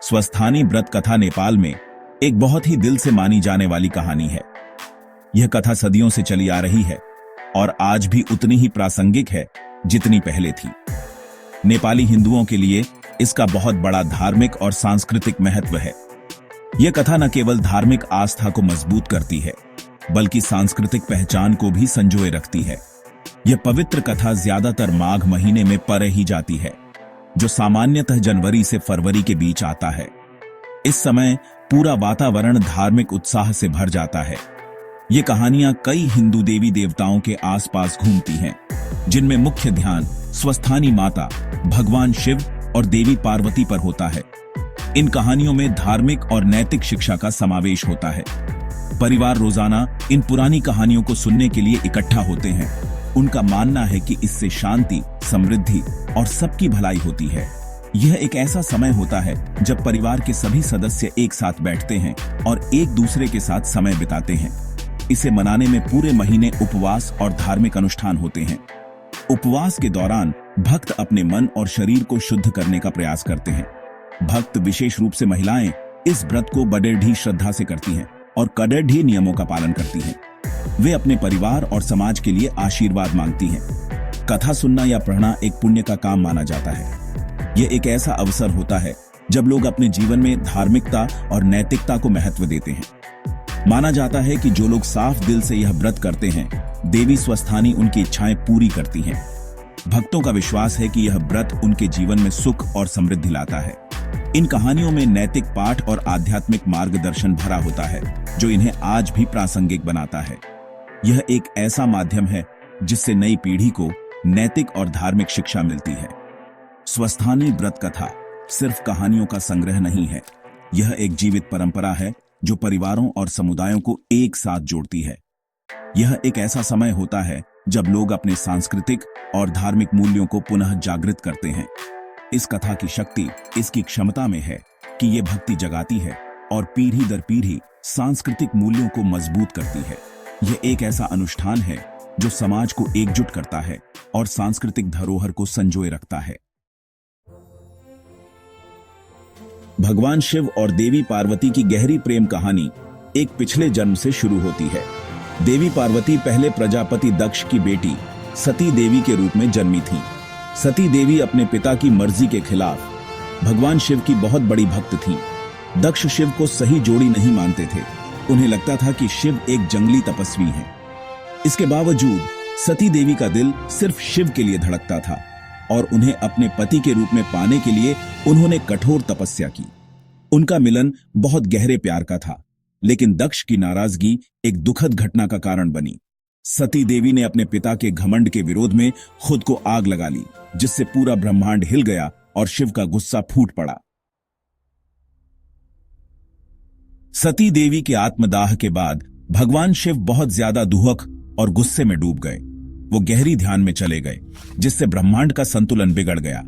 स्वस्थानी व्रत कथा नेपाल में एक बहुत ही दिल से मानी जाने वाली कहानी है। यह कथा सदियों से चली आ रही है और आज भी उतनी ही प्रासंगिक है जितनी पहले थी। नेपाली हिंदुओं के लिए इसका बहुत बड़ा धार्मिक और सांस्कृतिक महत्व है। यह कथा न केवल धार्मिक आस्था को मजबूत करती है बल्कि सांस्कृतिक पहचान को भी संजोए रखती है। यह पवित्र कथा ज्यादातर माघ महीने में परे ही जाती है, जो सामान्यतः जनवरी से फरवरी के बीच आता है। इस समय पूरा वातावरण धार्मिक उत्साह से भर जाता है। ये कहानियां कई हिंदू देवी देवताओं के आसपास घूमती हैं, जिनमें मुख्य ध्यान स्वस्थानी माता, भगवान शिव और देवी पार्वती पर होता है। इन कहानियों में धार्मिक और नैतिक शिक्षा का समावेश होता है। परिवार रोजाना इन पुरानी कहानियों को सुनने के लिए इकट्ठा होते हैं। उनका मानना है कि इससे शांति, समृद्धि और सबकी भलाई होती है। यह एक ऐसा समय होता है जब परिवार के सभी सदस्य एक साथ बैठते हैं और एक दूसरे के साथ समय बिताते हैं। इसे मनाने में पूरे महीने उपवास और धार्मिक अनुष्ठान होते हैं। उपवास के दौरान भक्त अपने मन और शरीर को शुद्ध करने का प्रयास करते हैं। भक्त, विशेष रूप से महिलाएं, इस व्रत को बड़े ढी श्रद्धा से करती हैं और कड़े नियमों का पालन करती हैं। वे अपने परिवार और समाज के लिए आशीर्वाद मांगती हैं। कथा सुनना या पढ़ना एक पुण्य का काम माना जाता है। यह एक ऐसा अवसर होता है जब लोग अपने जीवन में धार्मिकता और नैतिकता को महत्व देते हैं। माना जाता है कि जो लोग साफ दिल से यह व्रत करते हैं, देवी स्वस्थानी उनकी इच्छाएं पूरी करती हैं। भक्तों का विश्वास है कि यह व्रत उनके जीवन में सुख और समृद्धि लाता है। इन कहानियों में नैतिक पाठ और आध्यात्मिक मार्गदर्शन भरा होता है, जो इन्हें आज भी प्रासंगिक बनाता है। यह एक ऐसा माध्यम है जिससे नई पीढ़ी को नैतिक और धार्मिक शिक्षा मिलती है। स्वस्थानी व्रत कथा सिर्फ कहानियों का संग्रह नहीं है, यह एक जीवित परंपरा है जो परिवारों और समुदायों को एक साथ जोड़ती है। यह एक ऐसा समय होता है जब लोग अपने सांस्कृतिक और धार्मिक मूल्यों को पुनः जागृत करते हैं। इस कथा की शक्ति इसकी क्षमता में है कि ये भक्ति जगाती है और पीढ़ी दर पीढ़ी सांस्कृतिक मूल्यों को मजबूत करती है। यह एक ऐसा अनुष्ठान है जो समाज को एकजुट करता है और सांस्कृतिक धरोहर को संजोए रखता है। भगवान शिव और देवी पार्वती की गहरी प्रेम कहानी एक पिछले जन्म से शुरू होती है। देवी पार्वती पहले प्रजापति दक्ष की बेटी सती देवी के रूप में जन्मी थीं। सती देवी अपने पिता की मर्जी के खिलाफ भगवान शिव की बहुत बड़ी भक्त थीं। दक्ष शिव को सही जोड़ी नहीं मानते थे। उन्हें लगता था कि शिव एक जंगली तपस्वी हैं। इसके बावजूद सती देवी का दिल सिर्फ शिव के लिए धड़कता था और उन्हें अपने पति के रूप में पाने के लिए उन्होंने कठोर तपस्या की। उनका मिलन बहुत गहरे प्यार का था, लेकिन दक्ष की नाराजगी एक दुखद घटना का कारण बनी। सती देवी ने अपने पिता के घमंड के विरोध में खुद को आग लगा ली, जिससे पूरा ब्रह्मांड हिल गया और शिव का गुस्सा फूट पड़ा। सती देवी के आत्मदाह के बाद भगवान शिव बहुत ज्यादा दुहक और गुस्से में डूब गए। वो गहरी ध्यान में चले गए, जिससे ब्रह्मांड का संतुलन बिगड़ गया।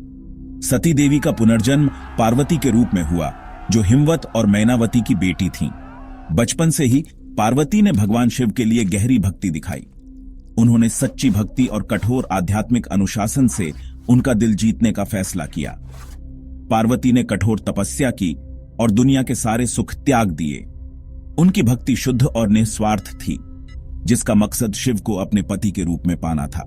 सती देवी का पुनर्जन्म पार्वती के रूप में हुआ, जो हिमवत और मैनावती की बेटी थीं। बचपन से ही पार्वती ने भगवान शिव के लिए गहरी भक्ति दिखाई। उन्होंने सच्ची भक्ति और कठोर आध्यात्मिक अनुशासन से उनका दिल जीतने का फैसला किया। पार्वती ने कठोर तपस्या की और दुनिया के सारे सुख त्याग दिए। उनकी भक्ति शुद्ध और निस्वार्थ थी, जिसका मकसद शिव को अपने पति के रूप में पाना था।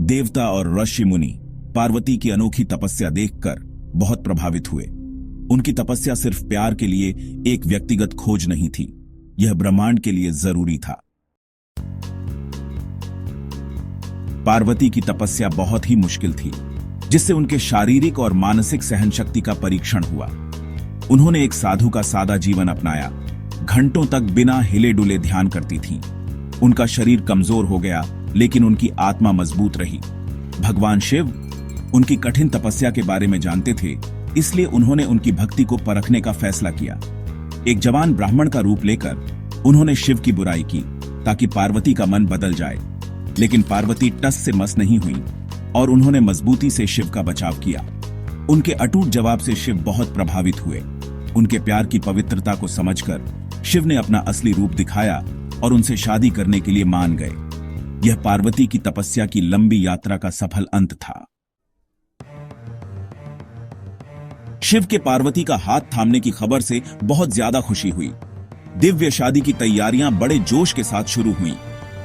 देवता और ऋषि मुनि पार्वती की अनोखी तपस्या देखकर बहुत प्रभावित हुए। उनकी तपस्या सिर्फ प्यार के लिए एक व्यक्तिगत खोज नहीं थी, यह ब्रह्मांड के लिए जरूरी था। पार्वती की तपस्या बहुत ही मुश्किल थी, जिससे उनके शारीरिक और मानसिक सहनशक्ति का परीक्षण हुआ। उन्होंने एक साधु का सादा जीवन अपनाया, घंटों तक बिना हिले डुले ध्यान करती थीं। उनका शरीर कमजोर हो गया, लेकिन उनकी आत्मा मजबूत रही। भगवान शिव उनकी कठिन तपस्या के बारे में जानते थे, इसलिए उन्होंने उनकी भक्ति को परखने का फैसला किया। एक जवान ब्राह्मण का रूप लेकर उन्होंने शिव की बुराई की ताकि पार्वती का मन बदल जाए, लेकिन पार्वती टस से मस नहीं हुई और उन्होंने मजबूती से शिव का बचाव किया। उनके अटूट जवाब से शिव बहुत प्रभावित हुए। उनके प्यार की पवित्रता को समझकर शिव ने अपना असली रूप दिखाया और उनसे शादी करने के लिए मान गए। यह पार्वती की तपस्या की लंबी यात्रा का सफल अंत था। शिव के पार्वती का हाथ थामने की खबर से बहुत ज्यादा खुशी हुई। दिव्य शादी की तैयारियां बड़े जोश के साथ शुरू हुईं।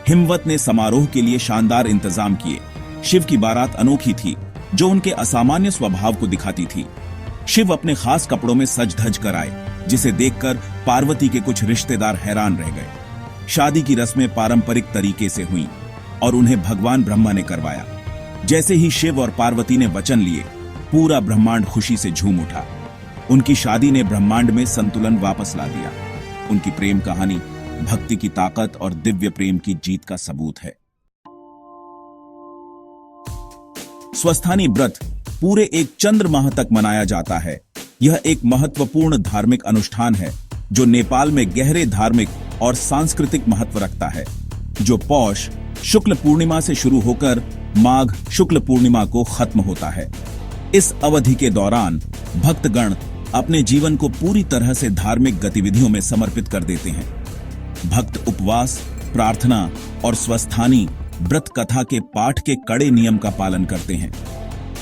हिमवत ने समारोह के लिए शानदार इंतजाम किए। शिव की बारात अनोखी थी, जो उनके असामान्य स्वभाव को दिखाती थी। शिव अपने खास कपड़ों में सज धज कर आए, जिसे देखकर पार्वती के कुछ रिश्तेदार हैरान रह गए। शादी की रस्में पारंपरिक तरीके से हुईं और उन्हें भगवान ब्रह्मा ने करवाया। जैसे ही शिव और पार्वती ने वचन लिए, पूरा ब्रह्मांड खुशी से झूम उठा। उनकी शादी ने ब्रह्मांड में संतुलन वापस ला दिया। उनकी प्रेम कहानी भक्ति की ताकत और दिव्य प्रेम की जीत का सबूत है। स्वस्थानी व्रत पूरे एक चंद्र माह तक मनाया जाता है। यह एक महत्वपूर्ण धार्मिक अनुष्ठान है जो नेपाल में गहरे धार्मिक और सांस्कृतिक महत्व रखता है, जो पौष शुक्ल पूर्णिमा से शुरू होकर माघ शुक्ल पूर्णिमा को खत्म होता है। इस अवधि के दौरान भक्तगण अपने जीवन को पूरी तरह से धार्मिक गतिविधियों में समर्पित कर देते हैं। भक्त उपवास, प्रार्थना और स्वस्थानी व्रत कथा के पाठ के कड़े नियम का पालन करते हैं।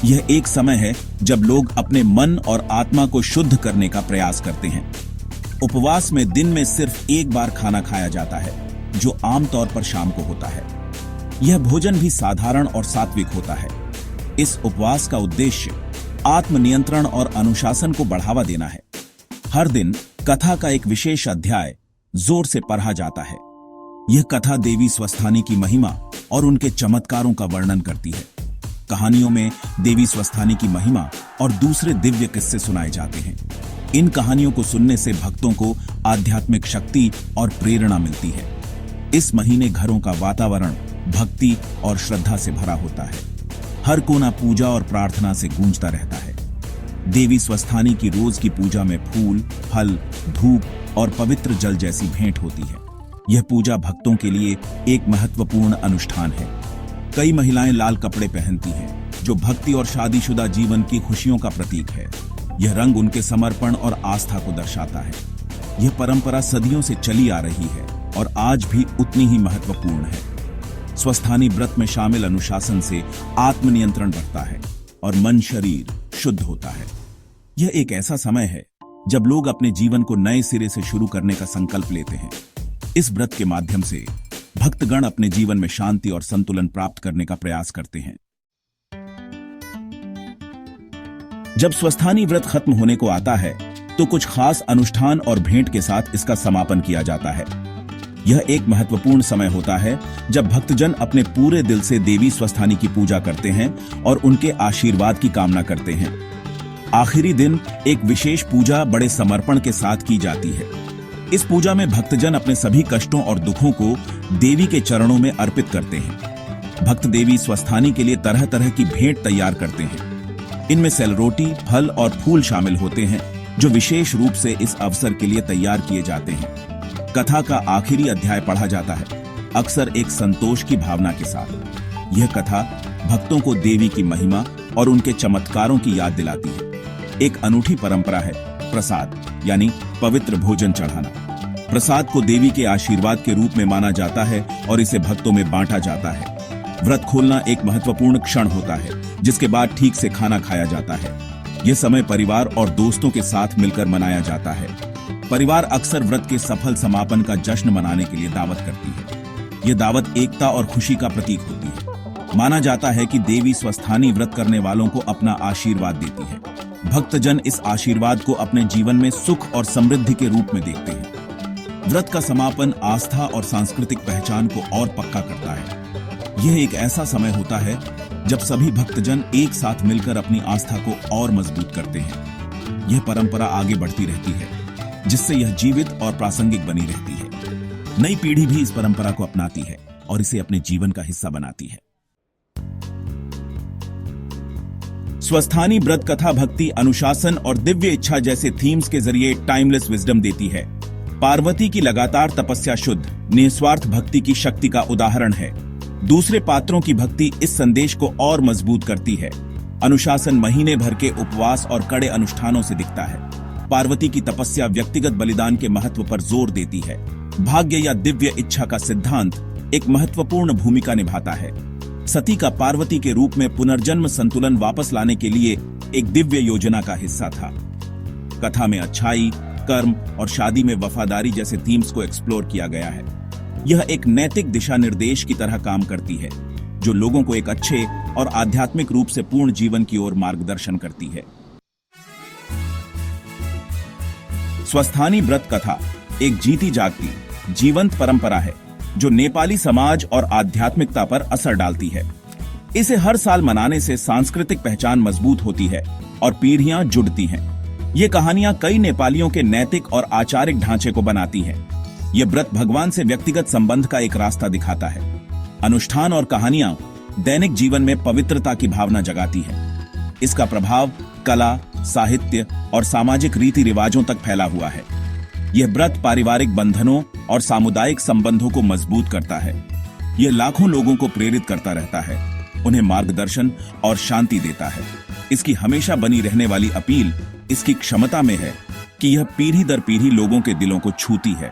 यह एक समय है जब लोग अपने मन और आत्मा को शुद्ध करने का प्रयास करते हैं। उपवास में दिन में सिर्फ एक बार खाना खाया जाता है, जो आमतौर पर शाम को होता है। यह भोजन भी साधारण और सात्विक होता है। इस उपवास का उद्देश्य आत्मनियंत्रण और अनुशासन को बढ़ावा देना है। हर दिन कथा का एक विशेष अध्याय जोर से पढ़ा जाता है। यह कथा देवी स्वस्थानी की महिमा और उनके चमत्कारों का वर्णन करती है। कहानियों में देवी स्वस्थानी की महिमा और दूसरे दिव्य किस्से सुनाए जाते हैं। इन कहानियों को सुनने से भक्तों को आध्यात्मिक शक्ति और प्रेरणा मिलती है। इस महीने घरों का वातावरण भक्ति और श्रद्धा से भरा होता है। हर कोना पूजा और प्रार्थना से गूंजता रहता है। देवी स्वस्थानी की रोज की पूजा में फूल, फल, धूप और पवित्र जल जैसी भेंट होती है। यह पूजा भक्तों के लिए एक महत्वपूर्ण अनुष्ठान है। कई महिलाएं लाल कपड़े पहनती हैं, जो भक्ति और शादीशुदा जीवन की खुशियों का प्रतीक है। यह रंग उनके समर्पण और आस्था को दर्शाता है। यह परंपरा सदियों से चली आ रही है और आज भी उतनी ही महत्वपूर्ण है। स्वस्थानी व्रत में शामिल अनुशासन से आत्मनियंत्रण बढ़ता है और मन शरीर शुद्ध होता है। यह एक ऐसा समय है जब लोग अपने जीवन को नए सिरे से शुरू करने का संकल्प लेते हैं। इस व्रत के माध्यम से भक्तगण अपने जीवन में शांति और संतुलन प्राप्त करने का प्रयास करते हैं। जब स्वस्थानी व्रत खत्म होने को आता है, तो कुछ खास अनुष्ठान और भेंट के साथ इसका समापन किया जाता है। यह एक महत्वपूर्ण समय होता है जब भक्तजन अपने पूरे दिल से देवी स्वस्थानी की पूजा करते हैं और उनके आशीर्वाद की कामना करते हैं। आखिरी दिन एक विशेष पूजा बड़े समर्पण के साथ की जाती है। इस पूजा में भक्तजन अपने सभी कष्टों और दुखों को देवी के चरणों में अर्पित करते हैं। भक्त देवी स्वस्थानी के लिए तरह तरह की भेंट तैयार करते हैं। इनमें सेलरोटी, फल और फूल शामिल होते हैं, जो विशेष रूप से इस अवसर के लिए तैयार किए जाते हैं। कथा का आखिरी अध्याय पढ़ा जाता है, अक्सर एक संतोष की भावना के साथ। यह कथा भक्तों को देवी की महिमा और उनके चमत्कारों की याद दिलाती है। एक अनूठी परंपरा है प्रसाद यानी पवित्र भोजन चढ़ाना। प्रसाद को देवी के आशीर्वाद के रूप में माना जाता है और इसे भक्तों में बांटा जाता है। व्रत खोलना एक महत्वपूर्ण क्षण होता है, जिसके बाद ठीक से खाना खाया जाता है। यह समय परिवार और दोस्तों के साथ मिलकर मनाया जाता है। परिवार अक्सर व्रत के सफल समापन का जश्न मनाने के लिए दावत करती है। यह दावत एकता और खुशी का प्रतीक होती है। माना जाता है कि देवी स्वस्थानी व्रत करने वालों को अपना आशीर्वाद देती है। भक्तजन इस आशीर्वाद को अपने जीवन में सुख और समृद्धि के रूप में देखते हैं। व्रत का समापन आस्था और सांस्कृतिक पहचान को और पक्का करता है। यह एक ऐसा समय होता है जब सभी भक्तजन एक साथ मिलकर अपनी आस्था को और मजबूत करते हैं। यह परंपरा आगे बढ़ती रहती है, जिससे यह जीवित और प्रासंगिक बनी रहती है। नई पीढ़ी भी इस परंपरा को अपनाती है और इसे अपने जीवन का हिस्सा बनाती है। स्वस्थानी व्रत कथा भक्ति, अनुशासन और दिव्य इच्छा जैसे थीम्स के जरिए टाइमलेस विजडम देती है। पार्वती की लगातार तपस्या शुद्ध, निस्वार्थ भक्ति की शक्ति का उदाहरण है। दूसरे पात्रों की भक्ति इस संदेश को और मजबूत करती है। अनुशासन महीने भर के उपवास और कड़े अनुष्ठानों से दिखता है। पार्वती की तपस्या व्यक्तिगत बलिदान के महत्व पर जोर देती है। भाग्य या दिव्य इच्छा का सिद्धांत एक महत्वपूर्ण भूमिका निभाता है। सती का पार्वती के रूप में पुनर्जन्म संतुलन वापस लाने के लिए एक दिव्य योजना का हिस्सा था। कथा में अच्छाई, कर्म और शादी में वफादारी जैसे थीम्स को एक्सप्लोर किया गया है। यह एक नैतिक दिशा निर्देश की तरह काम करती है, जो लोगों को एक अच्छे और आध्यात्मिक रूप से पूर्ण जीवन की ओर मार्गदर्शन करती है। स्वस्थानी व्रत कथा एक जीती जागती जीवंत परंपरा है जो नेपाली समाज और आध्यात्मिकता पर असर डालती है। इसे हर साल मनाने से सांस्कृतिक पहचान मजबूत होती है और पीढ़ियां जुड़ती हैं। ये कहानियां कई नेपालियों के नैतिक और आचारिक ढांचे को बनाती हैं। ये व्रत भगवान से व्यक्तिगत संबंध का एक रास्ता दिखाता है। अनुष्ठान और कहानियां दैनिक जीवन में पवित्रता की भावना जगाती है। इसका प्रभाव कला, साहित्य और सामाजिक रीति रिवाजों तक फैला हुआ है। यह व्रत पारिवारिक बंधनों और सामुदायिक संबंधों को मजबूत करता है। यह लाखों लोगों को प्रेरित करता रहता है, उन्हें मार्गदर्शन और शांति देता है। इसकी हमेशा बनी रहने वाली अपील इसकी क्षमता में है कि यह पीढ़ी दर पीढ़ी लोगों के दिलों को छूती है।